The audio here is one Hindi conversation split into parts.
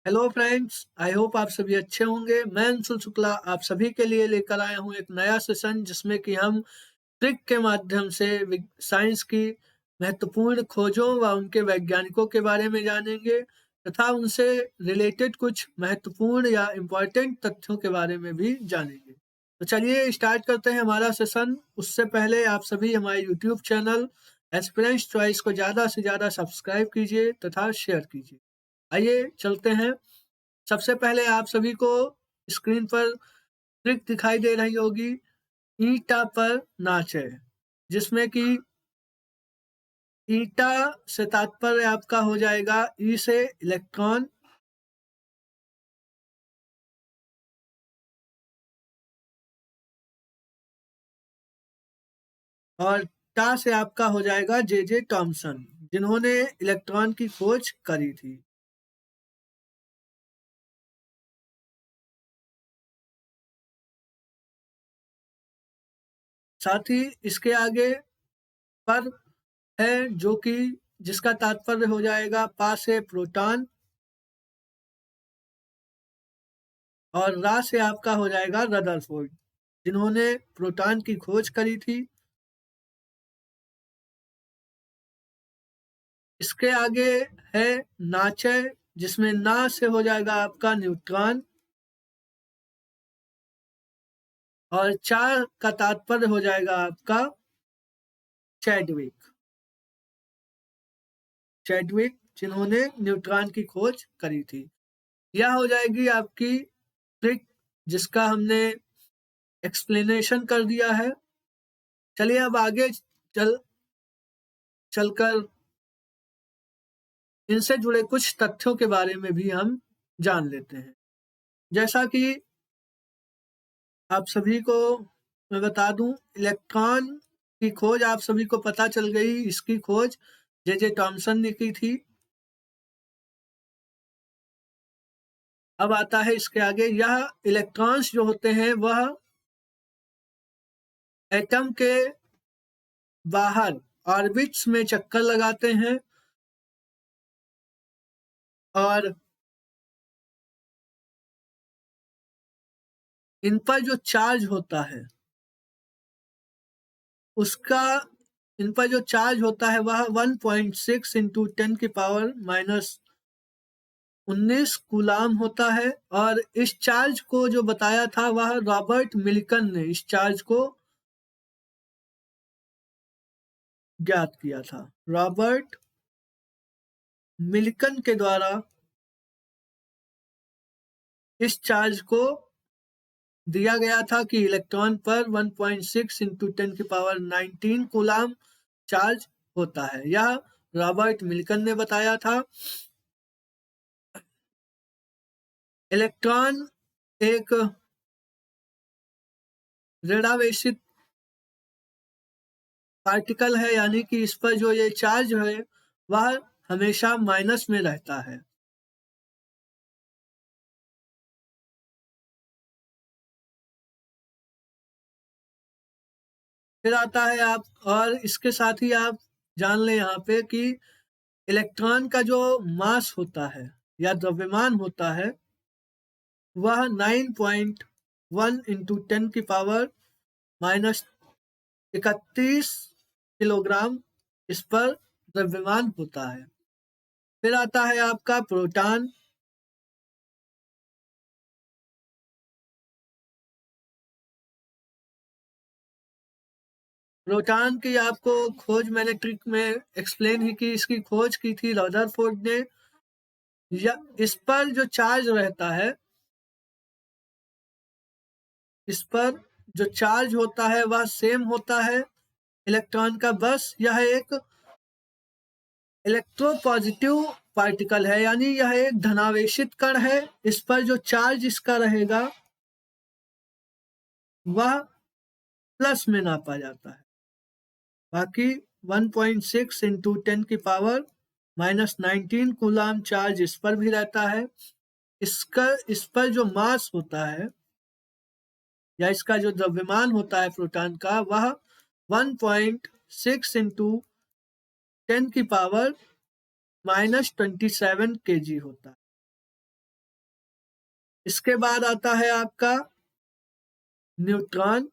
हेलो फ्रेंड्स, आई होप आप सभी अच्छे होंगे। मैं अंशुल शुक्ला आप सभी के लिए लेकर आया हूँ एक नया सेशन जिसमें कि हम ट्रिक के माध्यम से साइंस की महत्वपूर्ण खोजों व उनके वैज्ञानिकों के बारे में जानेंगे तथा उनसे रिलेटेड कुछ महत्वपूर्ण या इम्पोर्टेंट तथ्यों के बारे में भी जानेंगे। तो चलिए स्टार्ट करते हैं हमारा सेशन। उससे पहले आप सभी हमारे यूट्यूब चैनल एस्पिरेंट्स चॉइस को ज़्यादा से ज़्यादा सब्सक्राइब कीजिए तथा शेयर कीजिए। आइए चलते हैं। सबसे पहले आप सभी को स्क्रीन पर ट्रिक दिखाई दे रही होगी, ईटा पर नाचे, जिसमें कि ईटा से तात्पर्य आपका हो जाएगा ई से इलेक्ट्रॉन, और टा से आपका हो जाएगा जे जे टॉमसन, जिन्होंने इलेक्ट्रॉन की खोज करी थी। साथ ही इसके आगे पर है जो कि जिसका तात्पर्य हो जाएगा पा से प्रोटॉन, और रा से आपका हो जाएगा रदरफोर्ड, जिन्होंने प्रोटॉन की खोज करी थी। इसके आगे है नाचे, जिसमें ना से हो जाएगा आपका न्यूट्रॉन, और चार का तात्पर्य हो जाएगा आपका चैडविक, चैडविक जिन्होंने न्यूट्रॉन की खोज करी थी। यह हो जाएगी आपकी ट्रिक जिसका हमने एक्सप्लेनेशन कर दिया है। चलिए अब आगे चलकर इनसे जुड़े कुछ तथ्यों के बारे में भी हम जान लेते हैं। जैसा कि आप सभी को मैं बता दूं, इलेक्ट्रॉन की खोज आप सभी को पता चल गई। इसकी खोज जे जे टॉमसन ने की थी। अब आता है इसके आगे, यह इलेक्ट्रॉन्स जो होते हैं वह एटम के बाहर ऑर्बिट्स में चक्कर लगाते हैं, और इन पर जो चार्ज होता है उसका इन पर जो चार्ज होता है वह 1.6 इंटू 10 की पावर माइनस 19 कूलाम होता है। और इस चार्ज को जो बताया था वह रॉबर्ट मिल्कन ने इस चार्ज को ज्ञात किया था। रॉबर्ट मिल्कन के द्वारा इस चार्ज को दिया गया था कि इलेक्ट्रॉन पर 1.6 इंटू 10 की पावर 19 कूलाम चार्ज होता है। यह रॉबर्ट मिल्कन ने बताया था। इलेक्ट्रॉन एक ऋणावेशित पार्टिकल है, यानी कि इस पर जो ये चार्ज है वह हमेशा माइनस में रहता है। फिर आता है आप, और इसके साथ ही आप जान लें यहाँ पे कि इलेक्ट्रॉन का जो मास होता है या द्रव्यमान होता है वह 9.1 इंटू 10 की पावर माइनस 31 किलोग्राम इस पर द्रव्यमान होता है। फिर आता है आपका प्रोटॉन। प्रोटॉन की आपको खोज मैंने ट्रिक में एक्सप्लेन ही की। इसकी खोज की थी रदरफोर्ड ने। या इस पर जो चार्ज रहता है, इस पर जो चार्ज होता है वह सेम होता है इलेक्ट्रॉन का, बस यह एक इलेक्ट्रोपॉजिटिव पार्टिकल है, यानी यह एक धनावेशित कण है। इस पर जो चार्ज इसका रहेगा वह प्लस में नापा जाता है। बाकी 1.6 इंटू 10 की पावर माइनस 19 कूलाम चार्ज इस पर भी रहता है। इस पर जो मास होता है या इसका जो द्रव्यमान होता है प्रोटॉन का वह 1.6 इंटू 10 की पावर माइनस 27 kg होता है। इसके बाद आता है आपका न्यूट्रॉन।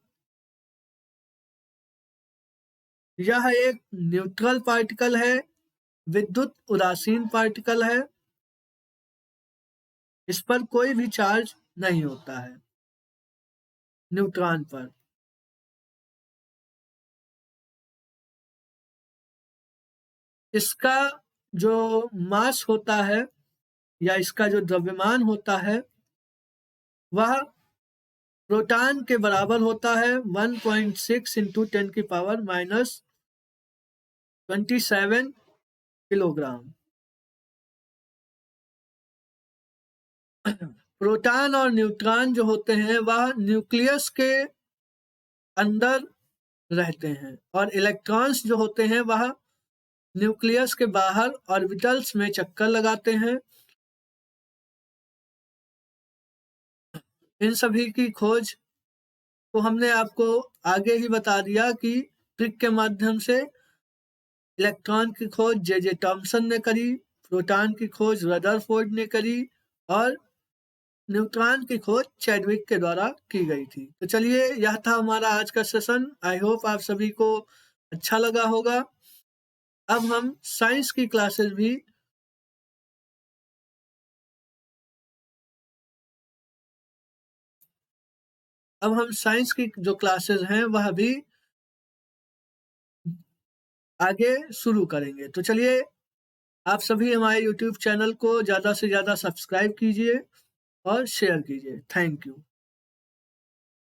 यह एक न्यूट्रल पार्टिकल है, विद्युत उदासीन पार्टिकल है। इस पर कोई भी चार्ज नहीं होता है न्यूट्रॉन पर। इसका जो मास होता है या इसका जो द्रव्यमान होता है वह प्रोटॉन के बराबर होता है 1.6 इंटू 10 की पावर माइनस 27 किलोग्राम। प्रोटॉन और न्यूट्रॉन जो होते हैं वह न्यूक्लियस के अंदर रहते हैं और इलेक्ट्रॉन्स जो होते हैं वह न्यूक्लियस के बाहर ऑर्बिटल्स में चक्कर लगाते हैं। इन सभी की खोज को हमने आपको आगे ही बता दिया कि ट्रिक के माध्यम से। इलेक्ट्रॉन की खोज जे टॉमसन ने करी, प्रोटॉन की खोज रदरफोर्ड ने करी और न्यूट्रॉन की खोज चैडविक के द्वारा की गई थी। तो चलिए, यह था हमारा आज का सेशन। आई होप आप सभी को अच्छा लगा होगा। अब हम साइंस की क्लासेस भी जो क्लासेस हैं वह भी आगे शुरू करेंगे। तो चलिए, आप सभी हमारे YouTube चैनल को ज़्यादा से ज़्यादा सब्सक्राइब कीजिए और शेयर कीजिए। Thank you.